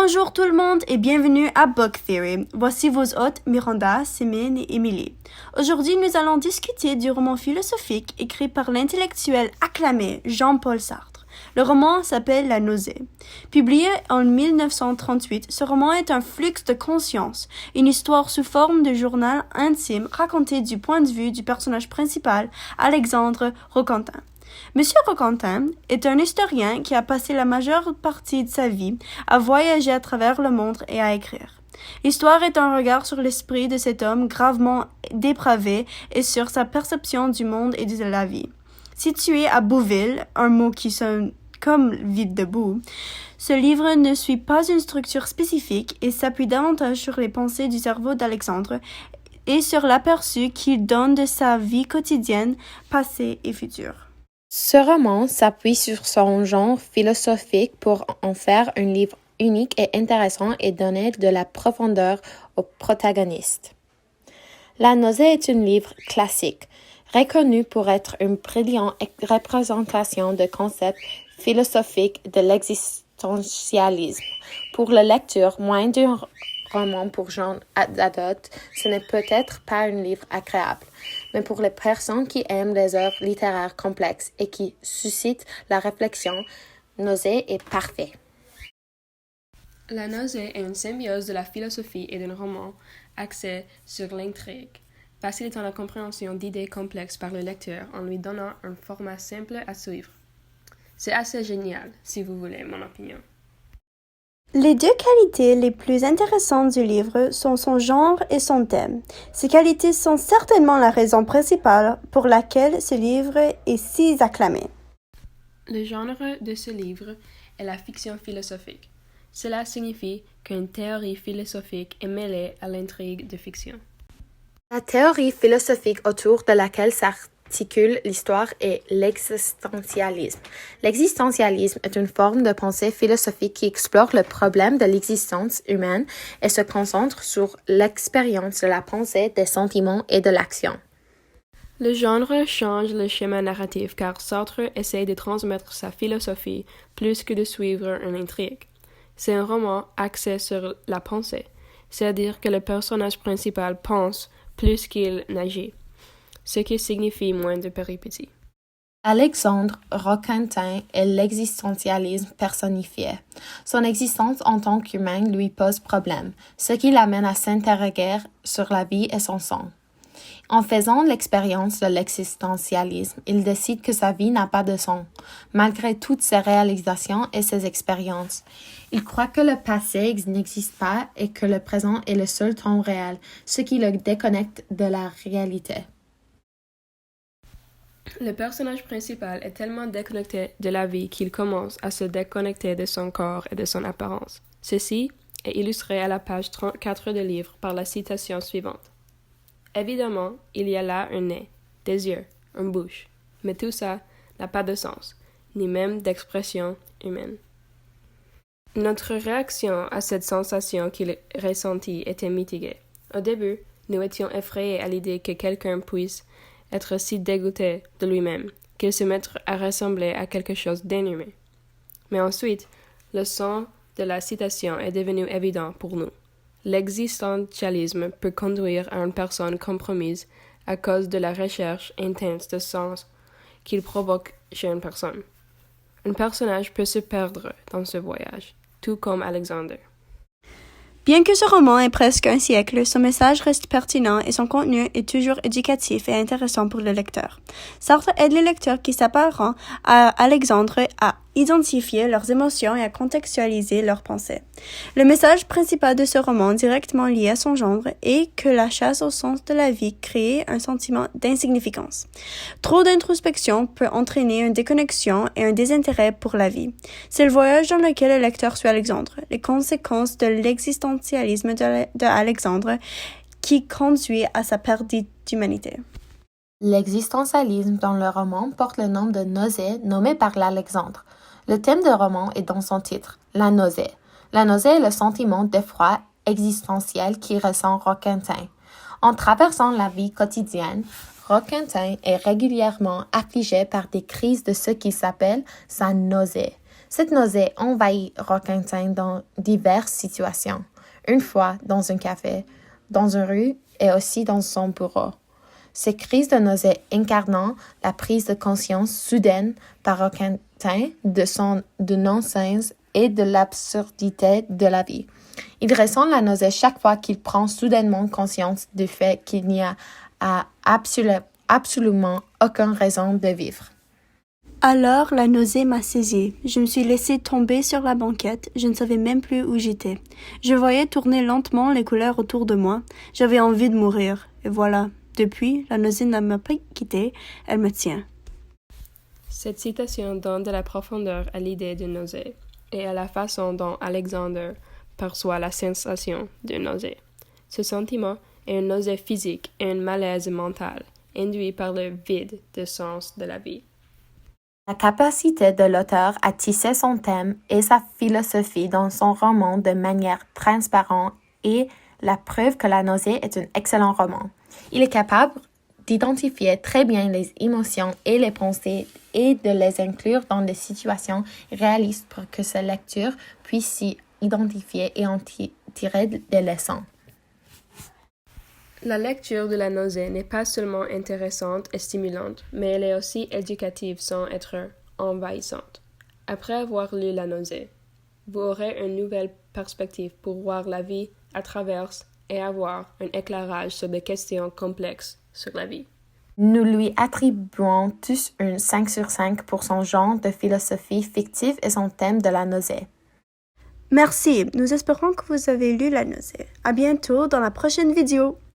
Bonjour tout le monde et bienvenue à Book Theory. Voici vos hôtes Miranda, Simine et Émilie. Aujourd'hui, nous allons discuter du roman philosophique écrit par l'intellectuel acclamé Jean-Paul Sartre. Le roman s'appelle La nausée. Publié en 1938, ce roman est un flux de conscience, une histoire sous forme de journal intime racontée du point de vue du personnage principal, Alexandre Roquentin. Monsieur Roquentin est un historien qui a passé la majeure partie de sa vie à voyager à travers le monde et à écrire. L'histoire est un regard sur l'esprit de cet homme gravement dépravé et sur sa perception du monde et de la vie. Situé à Bouville, un mot qui sonne comme vide debout, ce livre ne suit pas une structure spécifique et s'appuie davantage sur les pensées du cerveau d'Alexandre et sur l'aperçu qu'il donne de sa vie quotidienne, passée et future. Ce roman s'appuie sur son genre philosophique pour en faire un livre unique et intéressant et donner de la profondeur au protagoniste. La nausée est un livre classique, reconnu pour être une brillante représentation de concepts philosophiques de l'existentialisme. Pour le lecteur, moins d'un roman pour gens adultes, ce n'est peut-être pas un livre agréable, mais pour les personnes qui aiment les œuvres littéraires complexes et qui suscitent la réflexion, Nausée est parfait. La nausée est une symbiose de la philosophie et d'un roman axé sur l'intrigue, facilitant la compréhension d'idées complexes par le lecteur en lui donnant un format simple à suivre. C'est assez génial, si vous voulez mon opinion. Les deux qualités les plus intéressantes du livre sont son genre et son thème. Ces qualités sont certainement la raison principale pour laquelle ce livre est si acclamé. Le genre de ce livre est la fiction philosophique. Cela signifie qu'une théorie philosophique est mêlée à l'intrigue de fiction. La théorie philosophique autour de laquelle s'articule l'histoire est l'existentialisme. L'existentialisme est une forme de pensée philosophique qui explore le problème de l'existence humaine et se concentre sur l'expérience de la pensée, des sentiments et de l'action. Le genre change le schéma narratif car Sartre essaie de transmettre sa philosophie plus que de suivre une intrigue. C'est un roman axé sur la pensée, c'est-à-dire que le personnage principal pense plus qu'il n'agit, ce qui signifie moins de péripéties. Alexandre Roquentin est l'existentialisme personnifié. Son existence en tant qu'humain lui pose problème, ce qui l'amène à s'interroger sur la vie et son sens. En faisant l'expérience de l'existentialisme, il décide que sa vie n'a pas de sens, malgré toutes ses réalisations et ses expériences. Il croit que le passé n'existe pas et que le présent est le seul temps réel, ce qui le déconnecte de la réalité. Le personnage principal est tellement déconnecté de la vie qu'il commence à se déconnecter de son corps et de son apparence. Ceci est illustré à la page 34 du livre par la citation suivante. Évidemment, il y a là un nez, des yeux, une bouche, mais tout ça n'a pas de sens, ni même d'expression humaine. Notre réaction à cette sensation qu'il ressentit était mitigée. Au début, nous étions effrayés à l'idée que quelqu'un puisse être si dégoûté de lui-même qu'il se mette à ressembler à quelque chose d'inhumain. Mais ensuite, le sens de la citation est devenu évident pour nous. L'existentialisme peut conduire à une personne compromise à cause de la recherche intense de sens qu'il provoque chez une personne. Un personnage peut se perdre dans ce voyage, tout comme Alexander. Bien que ce roman ait presque un siècle, son message reste pertinent et son contenu est toujours éducatif et intéressant pour le lecteur. Sartre aide les lecteurs qui s'apparentent à Alexandre à identifier leurs émotions et à contextualiser leurs pensées. Le message principal de ce roman, directement lié à son genre, est que la chasse au sens de la vie crée un sentiment d'insignificance. Trop d'introspection peut entraîner une déconnexion et un désintérêt pour la vie. C'est le voyage dans lequel le lecteur suit Alexandre, les conséquences de l'existentialisme de Alexandre qui conduit à sa perte d'humanité. L'existentialisme dans le roman porte le nom de nausée nommé par l'Alexandre. Le thème du roman est dans son titre, la nausée. La nausée est le sentiment d'effroi existentiel qui ressent Roquentin. En traversant la vie quotidienne, Roquentin est régulièrement affligé par des crises de ce qui s'appelle sa nausée. Cette nausée envahit Roquentin dans diverses situations. Une fois dans un café, dans une rue et aussi dans son bureau. Ces crises de nausée incarnant la prise de conscience soudaine par Roquentin de non-sens et de l'absurdité de la vie. Il ressent la nausée chaque fois qu'il prend soudainement conscience du fait qu'il n'y a absolument aucune raison de vivre. Alors la nausée m'a saisi. Je me suis laissée tomber sur la banquette. Je ne savais même plus où j'étais. Je voyais tourner lentement les couleurs autour de moi. J'avais envie de mourir. Et voilà. Depuis, la nausée ne m'a pas quittée. Elle me tient. Cette citation donne de la profondeur à l'idée de nausée et à la façon dont Alexander perçoit la sensation de nausée. Ce sentiment est une nausée physique et un malaise mental, induit par le vide de sens de la vie. La capacité de l'auteur à tisser son thème et sa philosophie dans son roman de manière transparente est la preuve que La nausée est un excellent roman. Il est capable d'identifier très bien les émotions et les pensées et de les inclure dans des situations réalistes pour que sa lecture puisse s'y identifier et en tirer des leçons. La lecture de La nausée n'est pas seulement intéressante et stimulante, mais elle est aussi éducative sans être envahissante. Après avoir lu La nausée, vous aurez une nouvelle perspective pour voir la vie à travers et avoir un éclairage sur des questions complexes sur la vie. Nous lui attribuons tous un 5 sur 5 pour son genre de philosophie fictive et son thème de la nausée. Merci. Nous espérons que vous avez lu La nausée. À bientôt dans la prochaine vidéo.